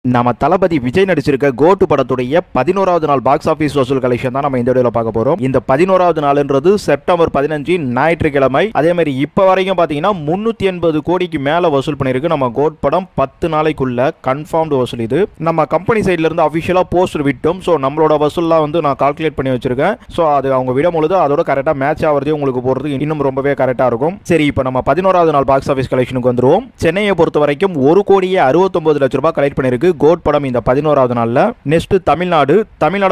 நம்ம தளபதி விஜய் நடிச்சிருக்க கோட்டு படத்துடைய 11வது நாள் பாக்ஸ் ஆபீஸ் வசூல் கலெக்ஷன் தான் நம்ம இந்த வீடியோல பார்க்க போறோம். இந்த 11வது நாள்ன்றது செப்டம்பர் 15 ஞாயிற்றுக்கிழமை. அதே மாதிரி இப்ப வரைக்கும் பாத்தீங்கன்னா 380 கோடிக்கு மேல வசூல் பண்ணிருக்கு. நம்ம கோட் படம் 10 நாளைக்குள்ள கன்ஃபார்ம்டு வசூல். இது நம்ம கம்பெனி சைடுல இருந்து அபிஷியலா போஸ்டர் விட்டோம். ஸோ நம்மளோட வசூல்லாம் வந்து நான் கால்குலேட் பண்ணி வச்சிருக்கேன். ஸோ அது அவங்க விடும் பொழுது அதோட கரெக்டா மேட்ச் ஆகிறது உங்களுக்கு போறது இன்னும் ரொம்பவே கரெக்டா இருக்கும். சரி, இப்போ நம்ம 11வது நாள் பாக்ஸ் ஆபீஸ் கலெக்ஷனுக்கு வந்துருவோம். சென்னையை பொறுத்த வரைக்கும் 1,69,00,000 ரூபாய் கலெக்ட் பண்ணிருக்கு கோட் படம் இந்த 11வது நாள்ல. நெக்ஸ்ட் தமிழ்நாடு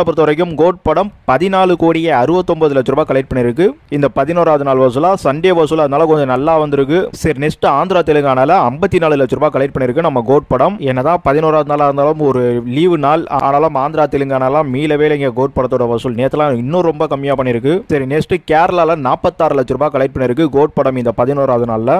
பொறுத்த வரைக்கும் கோட் படம் 14,69,00,000 ரூபாய் கலெக்ட் பண்ணிருக்கு இந்த 11வது நாள் வசூலா. சண்டே வசூல் அதனால கொஞ்சம் நல்லா வந்திருக்கு. சரி, நெக்ஸ்ட் ஆந்திரா தெலுங்கானால 54 லட்சம் ரூபாய் கலெக்ட் பண்ணிருக்கு நம்ம கோட் படம். என்னதான் 11வது நாளா இருந்தாலும் ஒரு லீவு நாள், ஆனாலும் ஆந்திரா தெலுங்கானாலாம் மீளவே இல்லைங்க கோட் படத்தோட வசூல். நேற்றுலாம் இன்னும் ரொம்ப கம்மியா பண்ணிருக்கு. சரி, நெக்ஸ்ட் கேரளால 46 லட்சம் ரூபாய் கலெக்ட் பண்ணிருக்கு கோட் படம் இந்த 11வது நாள்ல.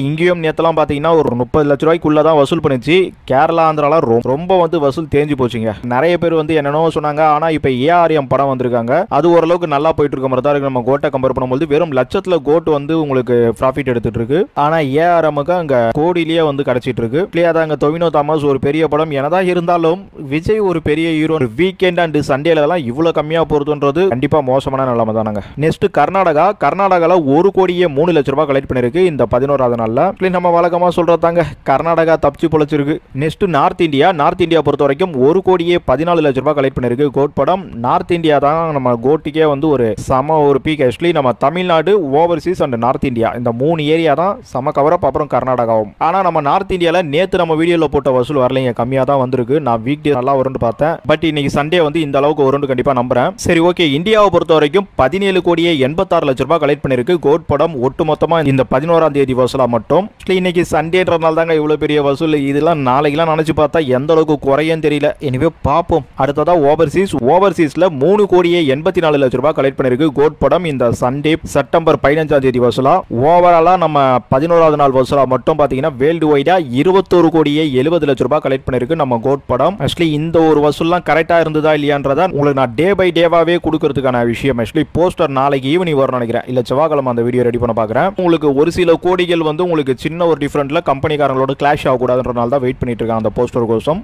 இங்கேயும் நேற்றுலாம் பாத்தீங்கன்னா ஒரு 30 லட்சம் ரூபாய்க்குள்ள தான் வசூல் பண்ணிச்சு. கேரளா ஆந்திரால ரொம்ப வந்து வசூல் தேஞ்சு போச்சுங்க. நிறைய பேர் வந்து என்னென்னோ சொன்னாங்க. ஆனா இப்ப ஏஆர்எம் படம் வந்திருக்காங்க, அது ஓரளவுக்கு நல்லா போயிட்டு இருக்க மாதிரி தான் இருக்கு. நம்ம கோட்டை கம்பேர் பண்ணும்போது வெறும் லட்சத்துல கோட் வந்து உங்களுக்கு ப்ராஃபிட் எடுத்துட்டு இருக்கு. ஆனா ஏஆர்எம்க்கு அங்க கோடியிலேயே வந்து கிடைச்சிட்டு இருக்கு. அங்க டொவினோ தாமஸ் ஒரு பெரிய படம். என்னதான் இருந்தாலும் விஜய் ஒரு பெரிய ஹீரோ. வீக்கெண்ட் அண்ட் சண்டேல எல்லாம் இவ்வளவு கம்மியா போறதுன்றது கண்டிப்பா மோசமான நிலைமை தானங்க. நெக்ஸ்ட் கர்நாடகால 1,03,00,000 ரூபாய் கலெக்ட் பண்ணிருக்கு இந்த 11வது நாள்ல. நம்ம வழக்கமா சொல்றதாங்க, கர்நாடகா தப்பிச்சு பொழைச்சிருக்கு. நெக்ஸ்ட் நார்த் இந்தியா பொறுத்த வரைக்கும் 1,14,00,000 ரூபாய் கலெக்ட் பண்ணிருக்கு கோட் படம். நார்த் இந்தியா தான் நம்ம கோட்டுக்கே வந்து ஒரு சம ஒரு பீக். ஆக்சுவலி நம்ம Tamil Nadu, Overseas and north India இந்த 3 ஏரியா தான் சம கவரப். அப்புறம் கர்நாடகாவும். ஆனா நம்ம நார்த் இந்தியால நேத்து நம்ம வீடியோல போட்ட வசூல் வரலைங்க, கம்மியா தான் வந்திருக்கு. நான் வீக் டே நல்லா வரும்னு பார்த்தேன். பட் இன்னைக்கு சண்டே வந்து இந்த அளவுக்கு வரும்னு கண்டிப்பா நம்புறேன். சரி, ஓகே. இந்தியாவை பொறுத்த வரைக்கும் 17,86,00,000 ரூபாய் கலெக்ட் பண்ணிருக்கு கோட் படம் ஒட்டுமொத்தமா இந்த 11ஆம் தேதி வசூலா மட்டும். இன்னைக்கு சண்டேன்றனால தாங்க இவ்வளவு பெரிய வசூல். இதெல்லாம் நாளைக்கெல்லாம் நினைச்சு பார்த்தா எந்த அளவுக்கு குறையும் தெரியல. எனவே பாப்போம். அடுத்ததா ஓவர்சீஸ்ல 3,84,00,000 ரூபாய் கலெக்ட் பண்ணிருக்கு கோட் படம் இந்த சண்டே செப்டம்பர் 15ஆம் தேதி வசூலா. ஓவராலா நம்ம 11வது நாள் வசூலா மட்டும் பாத்தீங்கன்னா வேர்ல்டு வைடா 21,70,00,000 ரூபாய் கலெக்ட் பண்ணிருக்கு நம்ம கோட் படம். ஆக்சுவலி இந்த ஒரு வசூல்லாம் கரெக்டா இருந்ததா இல்லையான்றதா உங்களுக்கு நான் டே பை டேவாவே கொடுக்கறதுக்கான விஷயம். ஆக்சுவலி போஸ்டர் நாளைக்கு ஈவினிங் வரும் நினைக்கிறேன், இல்ல செவ்வாய்க்கிழமை அந்த வீடியோ ரெடி பண்ண பாக்குறேன். உங்களுக்கு ஒரு சில கோடிகள் வந்து உங்களுக்கு சின்ன ஒரு டிஃபரெண்ட்ல கம்பெனிக்காரங்களோட கிளாஷ் ஆகக்கூடாதுன்றனால தான் வெயிட் பண்ணிட்டு இருக்காங்க அந்த போஸ்டர் கோசம்.